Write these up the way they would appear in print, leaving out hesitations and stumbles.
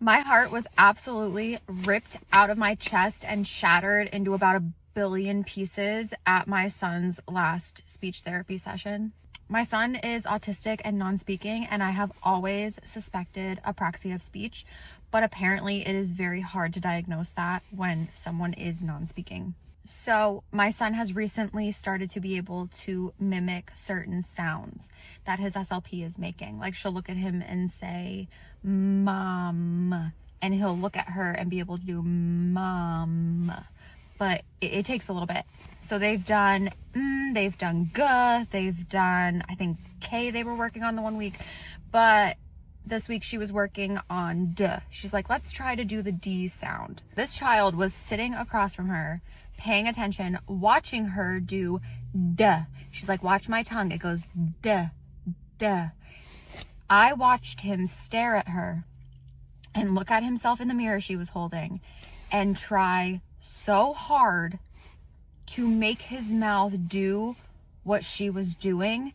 My heart was absolutely ripped out of my chest and shattered into about a billion pieces at my son's last speech therapy session. My son is autistic and non-speaking, and I have always suspected apraxia of speech, but apparently it is very hard to diagnose that when someone is non-speaking. So my son has recently started to be able to mimic certain sounds that his SLP is making. Like, she'll look at him and say, mom, and he'll look at her and be able to do mom, but it takes a little bit. So they've done they've done g, they've done, I think, k they were working on the 1 week, but this week she was working on d. She's like, let's try to do the d sound. This child was sitting across from her, paying attention, watching her do d. She's like, watch my tongue. It goes d, d. I watched him stare at her and look at himself in the mirror she was holding and try so hard to make his mouth do what she was doing,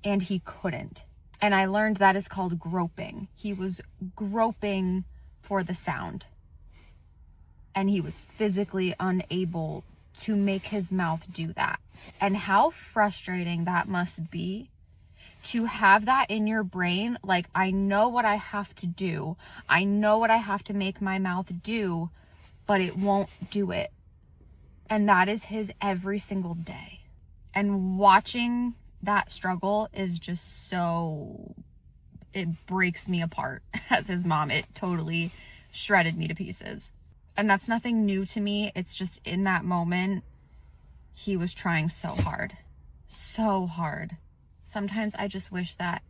and he couldn't. And I learned that is called groping. He was groping for the sound, and he was physically unable to make his mouth do that. And how frustrating that must be to have that in your brain. Like, I know what I have to do. I know what I have to make my mouth do, but it won't do it. And that is his every single day. And watching that struggle is just so, it breaks me apart as his mom. It totally shredded me to pieces. And that's nothing new to me. It's just in that moment, he was trying so hard, so hard. Sometimes I just wish that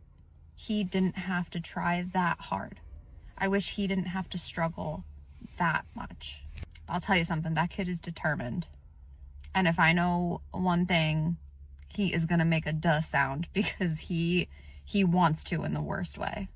he didn't have to try that hard. I wish he didn't have to struggle that much. I'll tell you something, that kid is determined. And if I know one thing, he is gonna make a duh sound, because he wants to in the worst way.